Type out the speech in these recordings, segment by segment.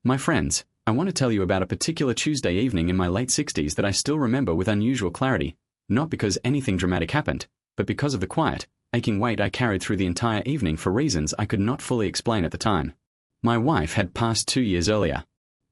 My friends, I want to tell you about a particular Tuesday evening in my late 60s that I still remember with unusual clarity, not because anything dramatic happened, but because of the quiet, aching weight I carried through the entire evening for reasons I could not fully explain at the time. My wife had passed 2 years earlier.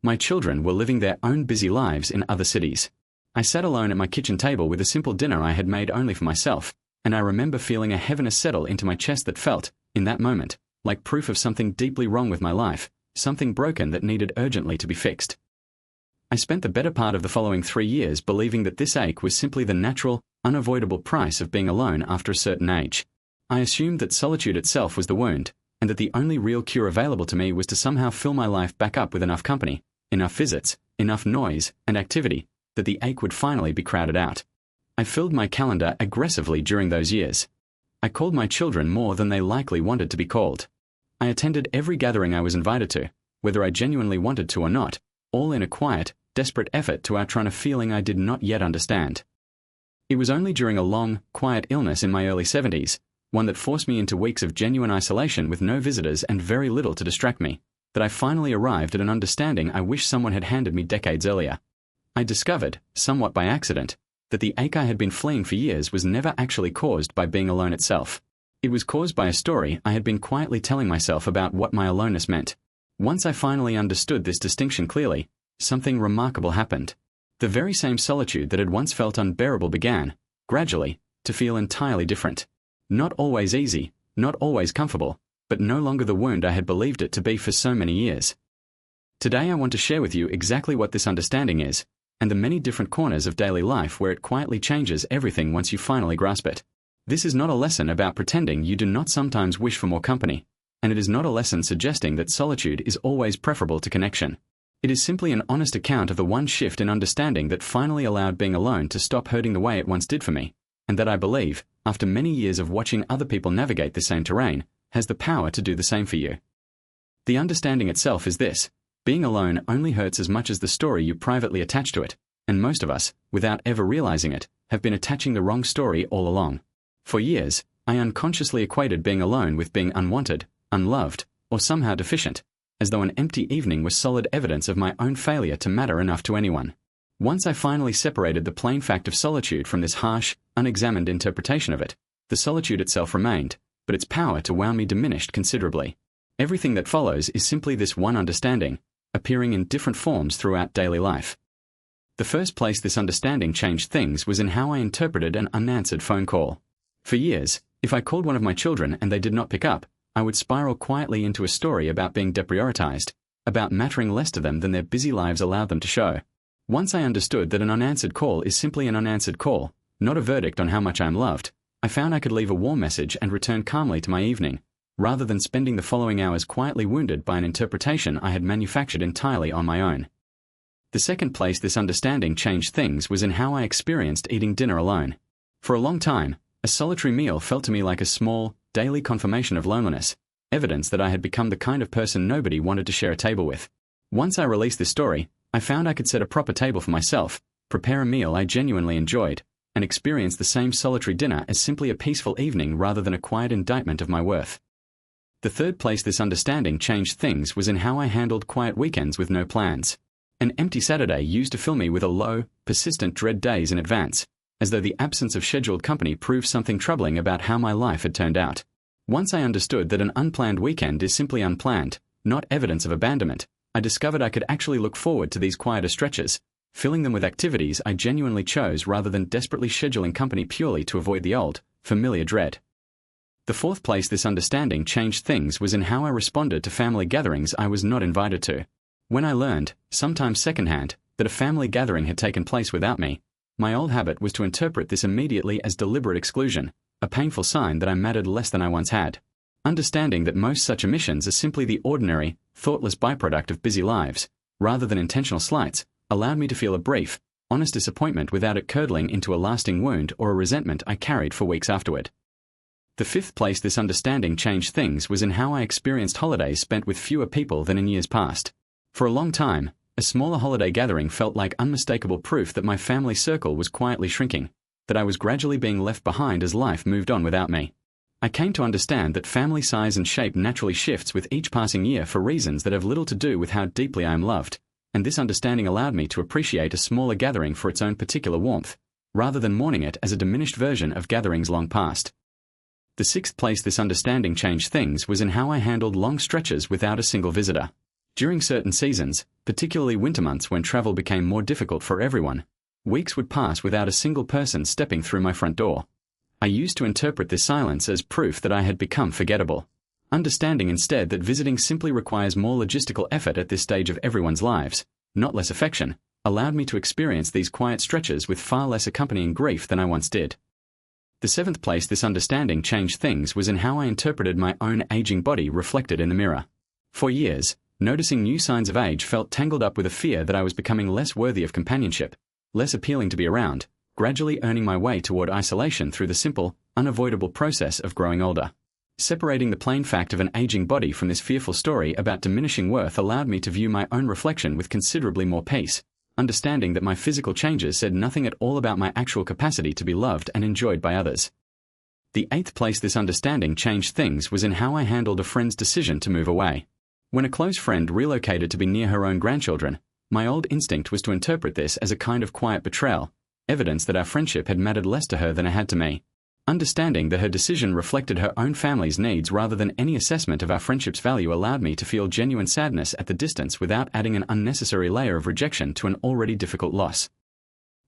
My children were living their own busy lives in other cities. I sat alone at my kitchen table with a simple dinner I had made only for myself, and I remember feeling a heaviness settle into my chest that felt, in that moment, like proof of something deeply wrong with my life, something broken that needed urgently to be fixed. I spent the better part of the following 3 years believing that this ache was simply the natural, unavoidable price of being alone after a certain age. I assumed that solitude itself was the wound, and that the only real cure available to me was to somehow fill my life back up with enough company, enough visits, enough noise and activity, that the ache would finally be crowded out. I filled my calendar aggressively during those years. I called my children more than they likely wanted to be called. I attended every gathering I was invited to, whether I genuinely wanted to or not, all in a quiet, desperate effort to outrun a feeling I did not yet understand. It was only during a long, quiet illness in my early 70s, one that forced me into weeks of genuine isolation with no visitors and very little to distract me, that I finally arrived at an understanding I wish someone had handed me decades earlier. I discovered, somewhat by accident, that the ache I had been fleeing for years was never actually caused by being alone itself. It was caused by a story I had been quietly telling myself about what my aloneness meant. Once I finally understood this distinction clearly, something remarkable happened. The very same solitude that had once felt unbearable began, gradually, to feel entirely different. Not always easy, not always comfortable, but no longer the wound I had believed it to be for so many years. Today I want to share with you exactly what this understanding is, and the many different corners of daily life where it quietly changes everything once you finally grasp it. This is not a lesson about pretending you do not sometimes wish for more company, and it is not a lesson suggesting that solitude is always preferable to connection. It is simply an honest account of the one shift in understanding that finally allowed being alone to stop hurting the way it once did for me, and that I believe, after many years of watching other people navigate the same terrain, has the power to do the same for you. The understanding itself is this: being alone only hurts as much as the story you privately attach to it, and most of us, without ever realizing it, have been attaching the wrong story all along. For years, I unconsciously equated being alone with being unwanted, unloved, or somehow deficient, as though an empty evening was solid evidence of my own failure to matter enough to anyone. Once I finally separated the plain fact of solitude from this harsh, unexamined interpretation of it, the solitude itself remained, but its power to wow me diminished considerably. Everything that follows is simply this one understanding, appearing in different forms throughout daily life. The first place this understanding changed things was in how I interpreted an unanswered phone call. For years, if I called one of my children and they did not pick up, I would spiral quietly into a story about being deprioritized, about mattering less to them than their busy lives allowed them to show. Once I understood that an unanswered call is simply an unanswered call, not a verdict on how much I am loved, I found I could leave a warm message and return calmly to my evening, rather than spending the following hours quietly wounded by an interpretation I had manufactured entirely on my own. The second place this understanding changed things was in how I experienced eating dinner alone. For a long time, a solitary meal felt to me like a small, daily confirmation of loneliness, evidence that I had become the kind of person nobody wanted to share a table with. Once I released this story, I found I could set a proper table for myself, prepare a meal I genuinely enjoyed, and experience the same solitary dinner as simply a peaceful evening rather than a quiet indictment of my worth. The third place this understanding changed things was in how I handled quiet weekends with no plans. An empty Saturday used to fill me with a low, persistent dread days in advance, as though the absence of scheduled company proved something troubling about how my life had turned out. Once I understood that an unplanned weekend is simply unplanned, not evidence of abandonment, I discovered I could actually look forward to these quieter stretches, filling them with activities I genuinely chose rather than desperately scheduling company purely to avoid the old, familiar dread. The fourth place this understanding changed things was in how I responded to family gatherings I was not invited to. When I learned, sometimes secondhand, that a family gathering had taken place without me, my old habit was to interpret this immediately as deliberate exclusion, a painful sign that I mattered less than I once had. Understanding that most such omissions are simply the ordinary, thoughtless byproduct of busy lives, rather than intentional slights, allowed me to feel a brief, honest disappointment without it curdling into a lasting wound or a resentment I carried for weeks afterward. The fifth place this understanding changed things was in how I experienced holidays spent with fewer people than in years past. For a long time, a smaller holiday gathering felt like unmistakable proof that my family circle was quietly shrinking, that I was gradually being left behind as life moved on without me. I came to understand that family size and shape naturally shifts with each passing year for reasons that have little to do with how deeply I am loved, and this understanding allowed me to appreciate a smaller gathering for its own particular warmth, rather than mourning it as a diminished version of gatherings long past. The sixth place this understanding changed things was in how I handled long stretches without a single visitor. During certain seasons, particularly winter months when travel became more difficult for everyone, weeks would pass without a single person stepping through my front door. I used to interpret this silence as proof that I had become forgettable. Understanding instead that visiting simply requires more logistical effort at this stage of everyone's lives, not less affection, allowed me to experience these quiet stretches with far less accompanying grief than I once did. The seventh place this understanding changed things was in how I interpreted my own aging body reflected in the mirror. For years, noticing new signs of age felt tangled up with a fear that I was becoming less worthy of companionship, less appealing to be around, gradually earning my way toward isolation through the simple, unavoidable process of growing older. Separating the plain fact of an aging body from this fearful story about diminishing worth allowed me to view my own reflection with considerably more peace, understanding that my physical changes said nothing at all about my actual capacity to be loved and enjoyed by others. The eighth place this understanding changed things was in how I handled a friend's decision to move away. When a close friend relocated to be near her own grandchildren, my old instinct was to interpret this as a kind of quiet betrayal, evidence that our friendship had mattered less to her than it had to me. Understanding that her decision reflected her own family's needs rather than any assessment of our friendship's value allowed me to feel genuine sadness at the distance without adding an unnecessary layer of rejection to an already difficult loss.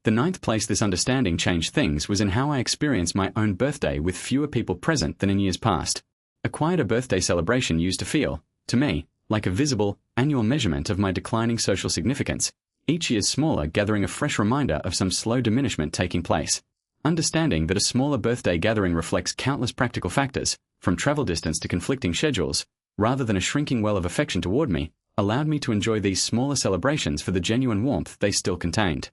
The ninth place this understanding changed things was in how I experienced my own birthday with fewer people present than in years past. A quieter birthday celebration used to feel, to me, like a visible, annual measurement of my declining social significance, each year's smaller gathering a fresh reminder of some slow diminishment taking place. Understanding that a smaller birthday gathering reflects countless practical factors, from travel distance to conflicting schedules, rather than a shrinking well of affection toward me, allowed me to enjoy these smaller celebrations for the genuine warmth they still contained.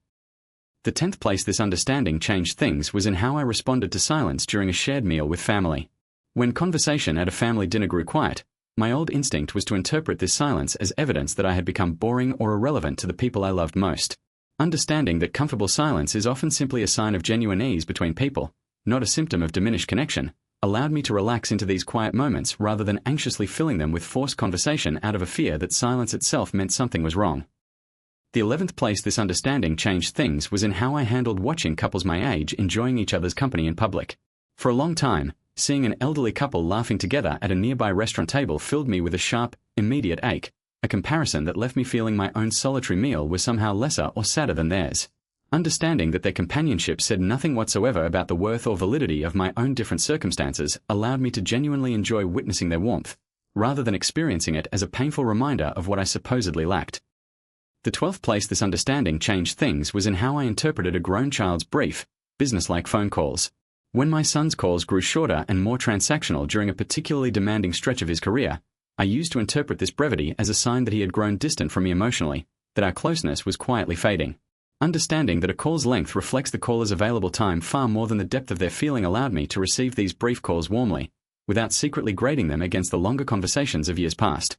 The 10th place this understanding changed things was in how I responded to silence during a shared meal with family. When conversation at a family dinner grew quiet, my old instinct was to interpret this silence as evidence that I had become boring or irrelevant to the people I loved most. Understanding that comfortable silence is often simply a sign of genuine ease between people, not a symptom of diminished connection, allowed me to relax into these quiet moments rather than anxiously filling them with forced conversation out of a fear that silence itself meant something was wrong. The 11th place this understanding changed things was in how I handled watching couples my age enjoying each other's company in public. For a long time, seeing an elderly couple laughing together at a nearby restaurant table filled me with a sharp, immediate ache, a comparison that left me feeling my own solitary meal was somehow lesser or sadder than theirs. Understanding that their companionship said nothing whatsoever about the worth or validity of my own different circumstances allowed me to genuinely enjoy witnessing their warmth, rather than experiencing it as a painful reminder of what I supposedly lacked. The 12th place this understanding changed things was in how I interpreted a grown child's brief, businesslike phone calls. When my son's calls grew shorter and more transactional during a particularly demanding stretch of his career, I used to interpret this brevity as a sign that he had grown distant from me emotionally, that our closeness was quietly fading. Understanding that a call's length reflects the caller's available time far more than the depth of their feeling allowed me to receive these brief calls warmly, without secretly grading them against the longer conversations of years past.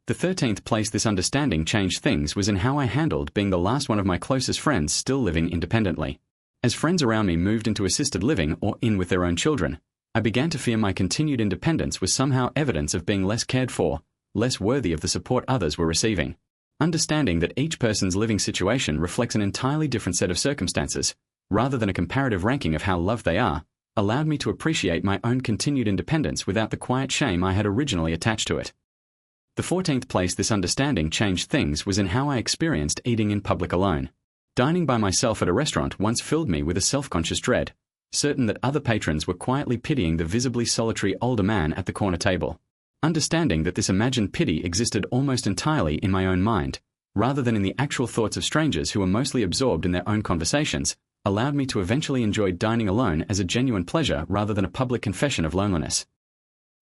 The 13th place this understanding changed things was in how I handled being the last one of my closest friends still living independently. As friends around me moved into assisted living or in with their own children, I began to fear my continued independence was somehow evidence of being less cared for, less worthy of the support others were receiving. Understanding that each person's living situation reflects an entirely different set of circumstances, rather than a comparative ranking of how loved they are, allowed me to appreciate my own continued independence without the quiet shame I had originally attached to it. The 14th place this understanding changed things was in how I experienced eating in public alone. Dining by myself at a restaurant once filled me with a self-conscious dread, certain that other patrons were quietly pitying the visibly solitary older man at the corner table. Understanding that this imagined pity existed almost entirely in my own mind, rather than in the actual thoughts of strangers who were mostly absorbed in their own conversations, allowed me to eventually enjoy dining alone as a genuine pleasure rather than a public confession of loneliness.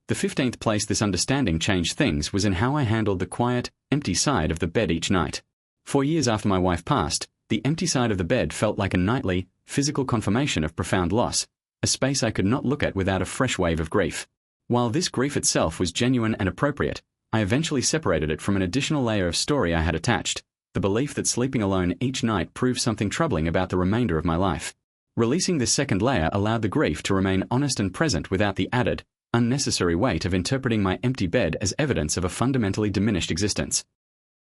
The 15th place this understanding changed things was in how I handled the quiet, empty side of the bed each night. 4 years after my wife passed, the empty side of the bed felt like a nightly, physical confirmation of profound loss, a space I could not look at without a fresh wave of grief. While this grief itself was genuine and appropriate, I eventually separated it from an additional layer of story I had attached, the belief that sleeping alone each night proved something troubling about the remainder of my life. Releasing this second layer allowed the grief to remain honest and present without the added, unnecessary weight of interpreting my empty bed as evidence of a fundamentally diminished existence.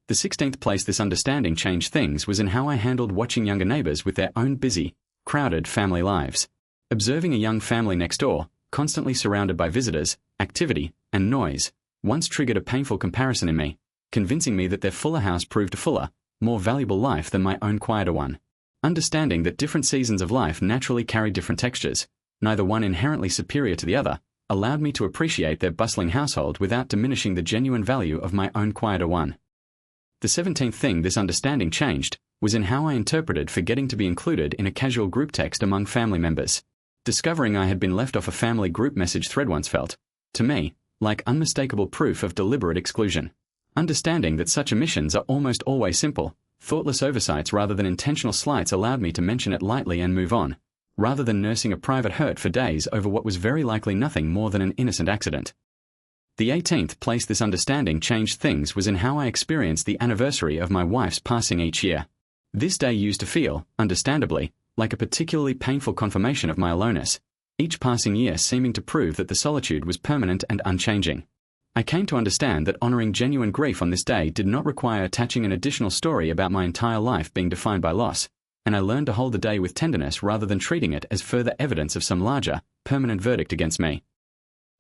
The 16th place this understanding changed things was in how I handled watching younger neighbors with their own busy, crowded family lives. Observing a young family next door, constantly surrounded by visitors, activity, and noise, once triggered a painful comparison in me, convincing me that their fuller house proved a fuller, more valuable life than my own quieter one. Understanding that different seasons of life naturally carry different textures, neither one inherently superior to the other, allowed me to appreciate their bustling household without diminishing the genuine value of my own quieter one. The 17th thing this understanding changed was in how I interpreted forgetting to be included in a casual group text among family members. Discovering I had been left off a family group message thread once felt, to me, like unmistakable proof of deliberate exclusion. Understanding that such omissions are almost always simple, thoughtless oversights rather than intentional slights allowed me to mention it lightly and move on, rather than nursing a private hurt for days over what was very likely nothing more than an innocent accident. The 18th place this understanding changed things was in how I experienced the anniversary of my wife's passing each year. This day used to feel, understandably, like a particularly painful confirmation of my aloneness, each passing year seeming to prove that the solitude was permanent and unchanging. I came to understand that honoring genuine grief on this day did not require attaching an additional story about my entire life being defined by loss, and I learned to hold the day with tenderness rather than treating it as further evidence of some larger, permanent verdict against me.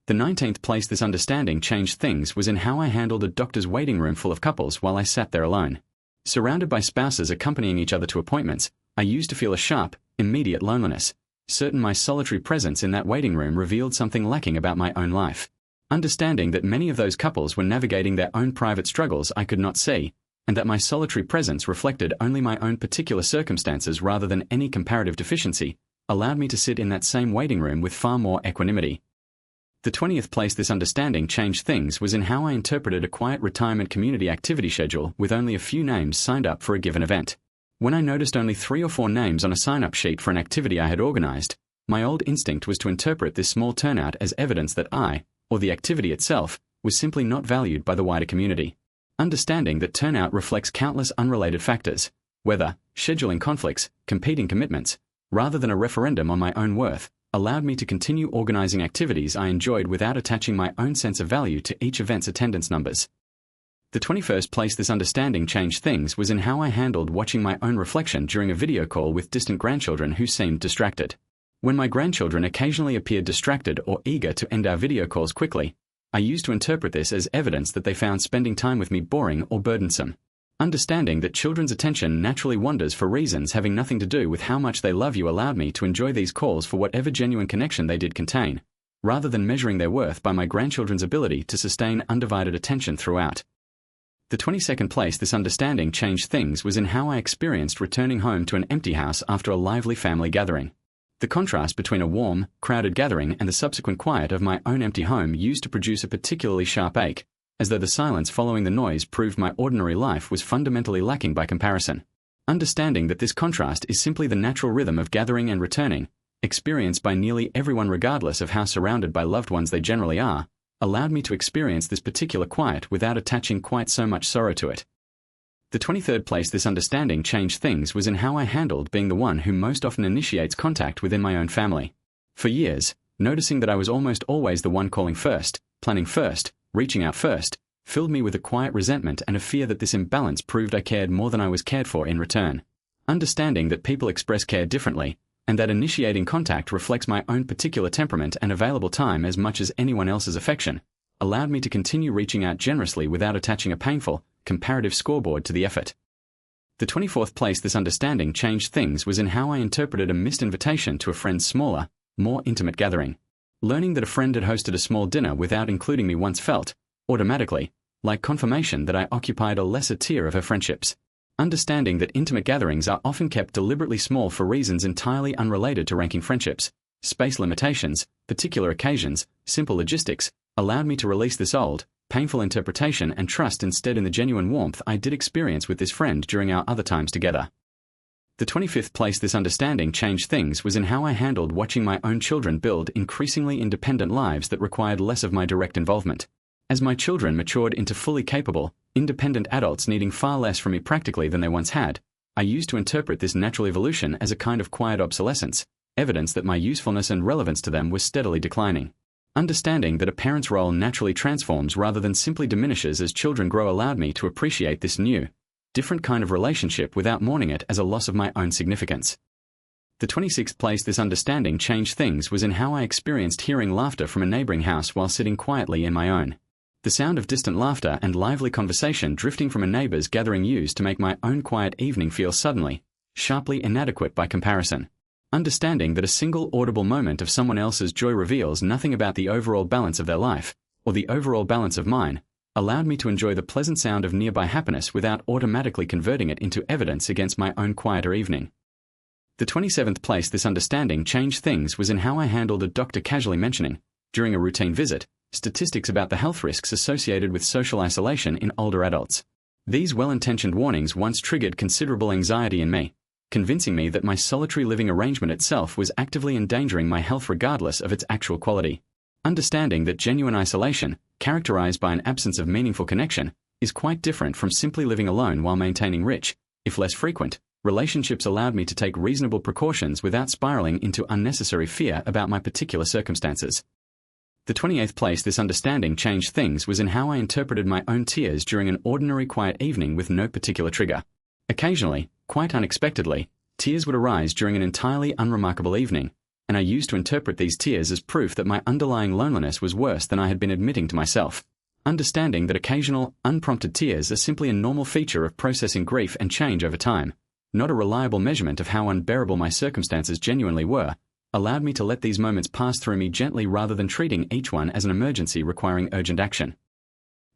The 19th place this understanding changed things was in how I handled a doctor's waiting room full of couples while I sat there alone. Surrounded by spouses accompanying each other to appointments, I used to feel a sharp, immediate loneliness, certain my solitary presence in that waiting room revealed something lacking about my own life. Understanding that many of those couples were navigating their own private struggles I could not see, and that my solitary presence reflected only my own particular circumstances rather than any comparative deficiency, allowed me to sit in that same waiting room with far more equanimity. The 20th place this understanding changed things was in how I interpreted a quiet retirement community activity schedule with only a few names signed up for a given event. When I noticed only 3 or 4 names on a sign-up sheet for an activity I had organized, my old instinct was to interpret this small turnout as evidence that I, or the activity itself, was simply not valued by the wider community. Understanding that turnout reflects countless unrelated factors, weather, scheduling conflicts, competing commitments, rather than a referendum on my own worth, allowed me to continue organizing activities I enjoyed without attaching my own sense of value to each event's attendance numbers. The 21st place this understanding changed things was in how I handled watching my own reflection during a video call with distant grandchildren who seemed distracted. When my grandchildren occasionally appeared distracted or eager to end our video calls quickly, I used to interpret this as evidence that they found spending time with me boring or burdensome. Understanding that children's attention naturally wanders for reasons having nothing to do with how much they love you allowed me to enjoy these calls for whatever genuine connection they did contain, rather than measuring their worth by my grandchildren's ability to sustain undivided attention throughout. The 22nd place this understanding changed things was in how I experienced returning home to an empty house after a lively family gathering. The contrast between a warm, crowded gathering and the subsequent quiet of my own empty home used to produce a particularly sharp ache, as though the silence following the noise proved my ordinary life was fundamentally lacking by comparison. Understanding that this contrast is simply the natural rhythm of gathering and returning, experienced by nearly everyone regardless of how surrounded by loved ones they generally are, allowed me to experience this particular quiet without attaching quite so much sorrow to it. The 23rd place this understanding changed things was in how I handled being the one who most often initiates contact within my own family. For years, noticing that I was almost always the one calling first, planning first, reaching out first, filled me with a quiet resentment and a fear that this imbalance proved I cared more than I was cared for in return. Understanding that people express care differently, and that initiating contact reflects my own particular temperament and available time as much as anyone else's affection, allowed me to continue reaching out generously without attaching a painful, comparative scoreboard to the effort. The 24th place this understanding changed things was in how I interpreted a missed invitation to a friend's smaller, more intimate gathering. Learning that a friend had hosted a small dinner without including me once felt, automatically, like confirmation that I occupied a lesser tier of her friendships. Understanding that intimate gatherings are often kept deliberately small for reasons entirely unrelated to ranking friendships, space limitations, particular occasions, simple logistics, allowed me to release this old, painful interpretation and trust instead in the genuine warmth I did experience with this friend during our other times together. The 25th place this understanding changed things was in how I handled watching my own children build increasingly independent lives that required less of my direct involvement. As my children matured into fully capable, independent adults needing far less from me practically than they once had, I used to interpret this natural evolution as a kind of quiet obsolescence, evidence that my usefulness and relevance to them was steadily declining. Understanding that a parent's role naturally transforms rather than simply diminishes as children grow allowed me to appreciate this new, different kind of relationship without mourning it as a loss of my own significance. The 26th place this understanding changed things was in how I experienced hearing laughter from a neighboring house while sitting quietly in my own. The sound of distant laughter and lively conversation drifting from a neighbor's gathering used to make my own quiet evening feel suddenly, sharply inadequate by comparison. Understanding that a single audible moment of someone else's joy reveals nothing about the overall balance of their life, or the overall balance of mine, allowed me to enjoy the pleasant sound of nearby happiness without automatically converting it into evidence against my own quieter evening. The 27th place this understanding changed things was in how I handled a doctor casually mentioning, during a routine visit, statistics about the health risks associated with social isolation in older adults. These well-intentioned warnings once triggered considerable anxiety in me, convincing me that my solitary living arrangement itself was actively endangering my health regardless of its actual quality. Understanding that genuine isolation, characterized by an absence of meaningful connection, is quite different from simply living alone while maintaining rich, if less frequent, relationships allowed me to take reasonable precautions without spiraling into unnecessary fear about my particular circumstances. The 28th place this understanding changed things was in how I interpreted my own tears during an ordinary quiet evening with no particular trigger. Occasionally, quite unexpectedly, tears would arise during an entirely unremarkable evening, and I used to interpret these tears as proof that my underlying loneliness was worse than I had been admitting to myself. Understanding that occasional, unprompted tears are simply a normal feature of processing grief and change over time, not a reliable measurement of how unbearable my circumstances genuinely were, allowed me to let these moments pass through me gently rather than treating each one as an emergency requiring urgent action.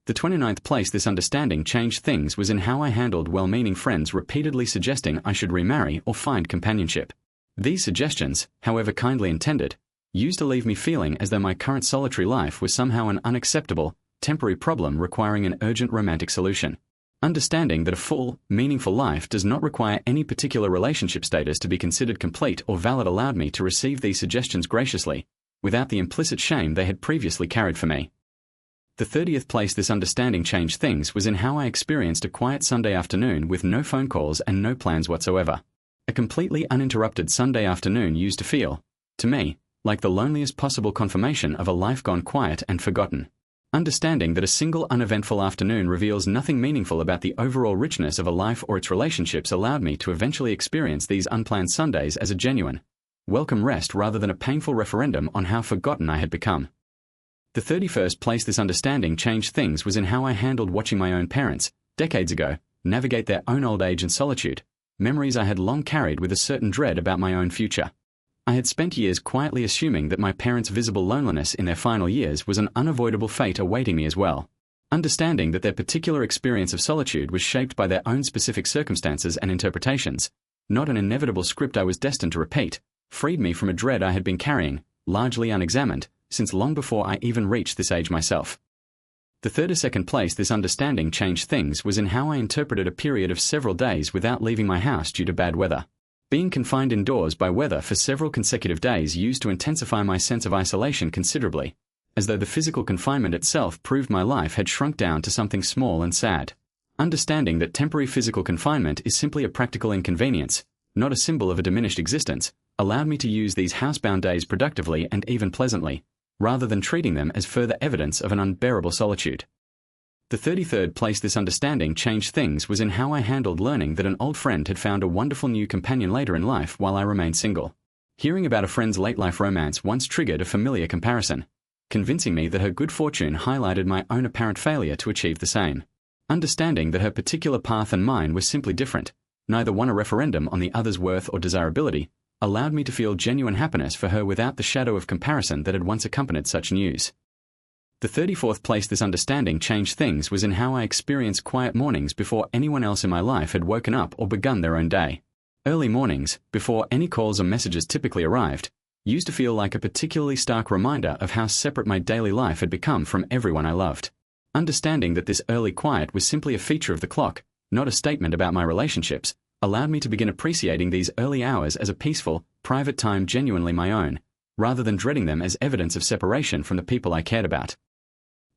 The 29th place this understanding changed things was in how I handled well-meaning friends repeatedly suggesting I should remarry or find companionship. These suggestions, however kindly intended, used to leave me feeling as though my current solitary life was somehow an unacceptable, temporary problem requiring an urgent romantic solution. Understanding that a full, meaningful life does not require any particular relationship status to be considered complete or valid allowed me to receive these suggestions graciously, without the implicit shame they had previously carried for me. The 30th place this understanding changed things was in how I experienced a quiet Sunday afternoon with no phone calls and no plans whatsoever. A completely uninterrupted Sunday afternoon used to feel, to me, like the loneliest possible confirmation of a life gone quiet and forgotten. Understanding that a single uneventful afternoon reveals nothing meaningful about the overall richness of a life or its relationships allowed me to eventually experience these unplanned Sundays as a genuine, welcome rest rather than a painful referendum on how forgotten I had become. The 31st place this understanding changed things was in how I handled watching my own parents, decades ago, navigate their own old age and solitude, memories I had long carried with a certain dread about my own future. I had spent years quietly assuming that my parents' visible loneliness in their final years was an unavoidable fate awaiting me as well. Understanding that their particular experience of solitude was shaped by their own specific circumstances and interpretations, not an inevitable script I was destined to repeat, freed me from a dread I had been carrying, largely unexamined, since long before I even reached this age myself. The 32nd place this understanding changed things was in how I interpreted a period of several days without leaving my house due to bad weather. Being confined indoors by weather for several consecutive days used to intensify my sense of isolation considerably, as though the physical confinement itself proved my life had shrunk down to something small and sad. Understanding that temporary physical confinement is simply a practical inconvenience, not a symbol of a diminished existence, allowed me to use these housebound days productively and even pleasantly, rather than treating them as further evidence of an unbearable solitude. The 33rd place this understanding changed things was in how I handled learning that an old friend had found a wonderful new companion later in life while I remained single. Hearing about a friend's late-life romance once triggered a familiar comparison, convincing me that her good fortune highlighted my own apparent failure to achieve the same. Understanding that her particular path and mine were simply different, neither one a referendum on the other's worth or desirability, allowed me to feel genuine happiness for her without the shadow of comparison that had once accompanied such news. The 34th place this understanding changed things was in how I experienced quiet mornings before anyone else in my life had woken up or begun their own day. Early mornings, before any calls or messages typically arrived, used to feel like a particularly stark reminder of how separate my daily life had become from everyone I loved. Understanding that this early quiet was simply a feature of the clock, not a statement about my relationships, allowed me to begin appreciating these early hours as a peaceful, private time genuinely my own, rather than dreading them as evidence of separation from the people I cared about.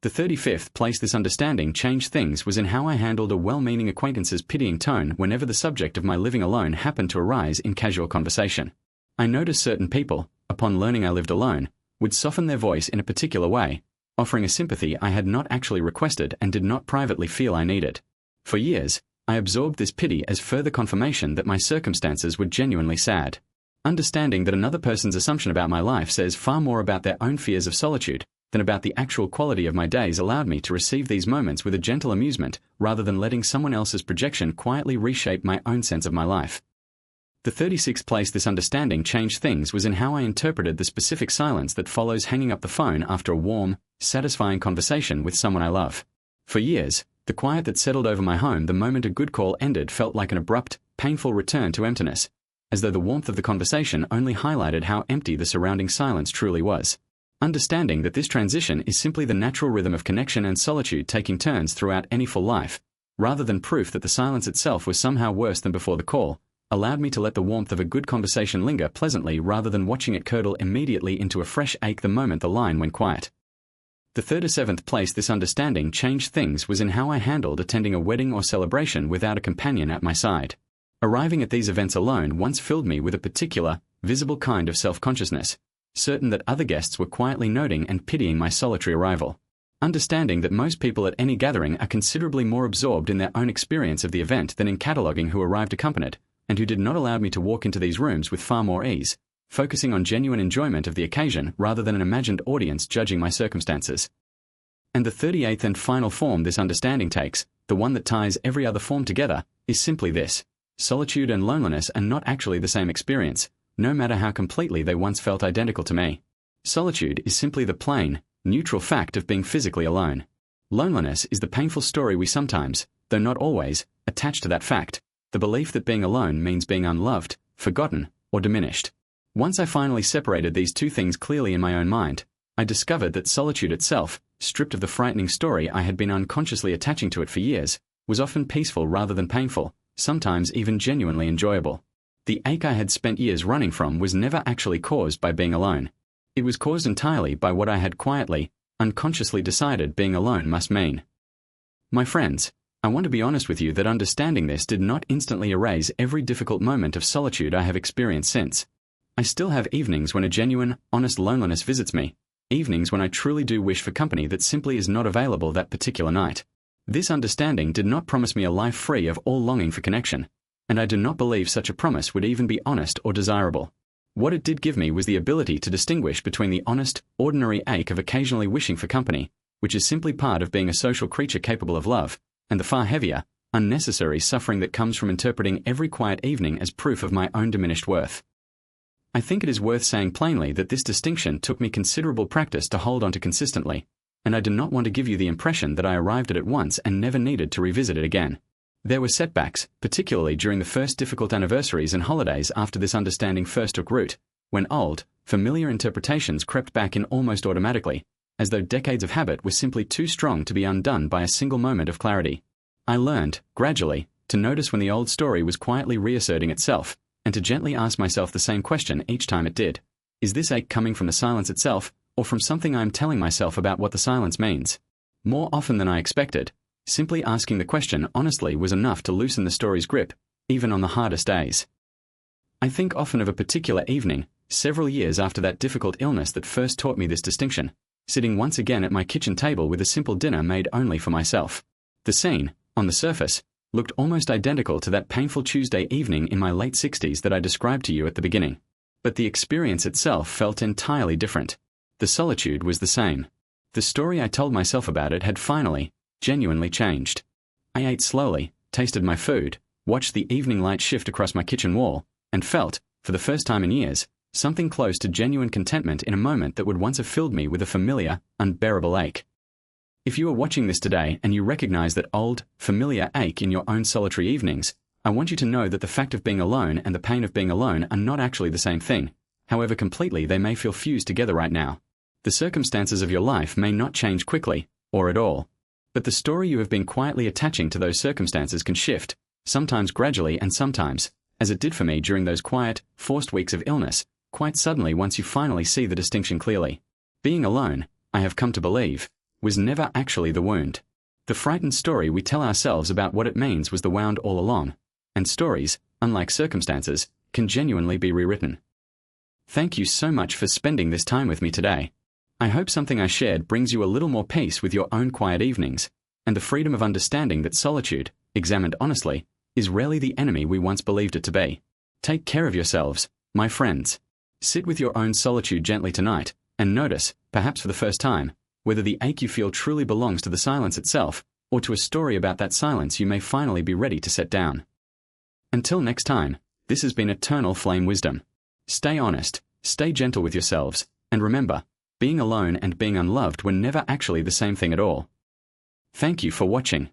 The 35th place this understanding changed things was in how I handled a well-meaning acquaintance's pitying tone whenever the subject of my living alone happened to arise in casual conversation. I noticed certain people, upon learning I lived alone, would soften their voice in a particular way, offering a sympathy I had not actually requested and did not privately feel I needed. For years, I absorbed this pity as further confirmation that my circumstances were genuinely sad. Understanding that another person's assumption about my life says far more about their own fears of solitude than about the actual quality of my days allowed me to receive these moments with a gentle amusement rather than letting someone else's projection quietly reshape my own sense of my life. The 36th place this understanding changed things was in how I interpreted the specific silence that follows hanging up the phone after a warm, satisfying conversation with someone I love. For years, the quiet that settled over my home the moment a good call ended felt like an abrupt, painful return to emptiness, as though the warmth of the conversation only highlighted how empty the surrounding silence truly was. Understanding that this transition is simply the natural rhythm of connection and solitude taking turns throughout any full life, rather than proof that the silence itself was somehow worse than before the call, allowed me to let the warmth of a good conversation linger pleasantly rather than watching it curdle immediately into a fresh ache the moment the line went quiet. The 37th place this understanding changed things was in how I handled attending a wedding or celebration without a companion at my side. Arriving at these events alone once filled me with a particular, visible kind of self-consciousness, certain that other guests were quietly noting and pitying my solitary arrival. Understanding that most people at any gathering are considerably more absorbed in their own experience of the event than in cataloguing who arrived accompanied, and who did not allow me to walk into these rooms with far more ease, focusing on genuine enjoyment of the occasion rather than an imagined audience judging my circumstances. And the 38th and final form this understanding takes, the one that ties every other form together, is simply this: solitude and loneliness are not actually the same experience, no matter how completely they once felt identical to me. Solitude is simply the plain, neutral fact of being physically alone. Loneliness is the painful story we sometimes, though not always, attach to that fact, the belief that being alone means being unloved, forgotten, or diminished. Once I finally separated these two things clearly in my own mind, I discovered that solitude itself, stripped of the frightening story I had been unconsciously attaching to it for years, was often peaceful rather than painful, sometimes even genuinely enjoyable. The ache I had spent years running from was never actually caused by being alone. It was caused entirely by what I had quietly, unconsciously decided being alone must mean. My friends, I want to be honest with you that understanding this did not instantly erase every difficult moment of solitude I have experienced since. I still have evenings when a genuine, honest loneliness visits me, evenings when I truly do wish for company that simply is not available that particular night. This understanding did not promise me a life free of all longing for connection, and I do not believe such a promise would even be honest or desirable. What it did give me was the ability to distinguish between the honest, ordinary ache of occasionally wishing for company, which is simply part of being a social creature capable of love, and the far heavier, unnecessary suffering that comes from interpreting every quiet evening as proof of my own diminished worth. I think it is worth saying plainly that this distinction took me considerable practice to hold on to consistently, and I do not want to give you the impression that I arrived at it once and never needed to revisit it again. There were setbacks, particularly during the first difficult anniversaries and holidays after this understanding first took root, when old, familiar interpretations crept back in almost automatically, as though decades of habit were simply too strong to be undone by a single moment of clarity. I learned, gradually, to notice when the old story was quietly reasserting itself, and to gently ask myself the same question each time it did. Is this ache coming from the silence itself, or from something I am telling myself about what the silence means? More often than I expected, simply asking the question honestly was enough to loosen the story's grip, even on the hardest days. I think often of a particular evening, several years after that difficult illness that first taught me this distinction, sitting once again at my kitchen table with a simple dinner made only for myself. The scene, on the surface, looked almost identical to that painful Tuesday evening in my late 60s that I described to you at the beginning. But the experience itself felt entirely different. The solitude was the same. The story I told myself about it had finally, genuinely changed. I ate slowly, tasted my food, watched the evening light shift across my kitchen wall, and felt, for the first time in years, something close to genuine contentment in a moment that would once have filled me with a familiar, unbearable ache. If you are watching this today and you recognize that old, familiar ache in your own solitary evenings, I want you to know that the fact of being alone and the pain of being alone are not actually the same thing, however completely they may feel fused together right now. The circumstances of your life may not change quickly, or at all, but the story you have been quietly attaching to those circumstances can shift, sometimes gradually and sometimes, as it did for me during those quiet, forced weeks of illness, quite suddenly once you finally see the distinction clearly. Being alone, I have come to believe, was never actually the wound. The frightened story we tell ourselves about what it means was the wound all along, and stories, unlike circumstances, can genuinely be rewritten. Thank you so much for spending this time with me today. I hope something I shared brings you a little more peace with your own quiet evenings, and the freedom of understanding that solitude, examined honestly, is rarely the enemy we once believed it to be. Take care of yourselves, my friends. Sit with your own solitude gently tonight, and notice, perhaps for the first time, whether the ache you feel truly belongs to the silence itself, or to a story about that silence you may finally be ready to set down. Until next time, this has been Eternal Flame Wisdom. Stay honest, stay gentle with yourselves, and remember, being alone and being unloved were never actually the same thing at all. Thank you for watching.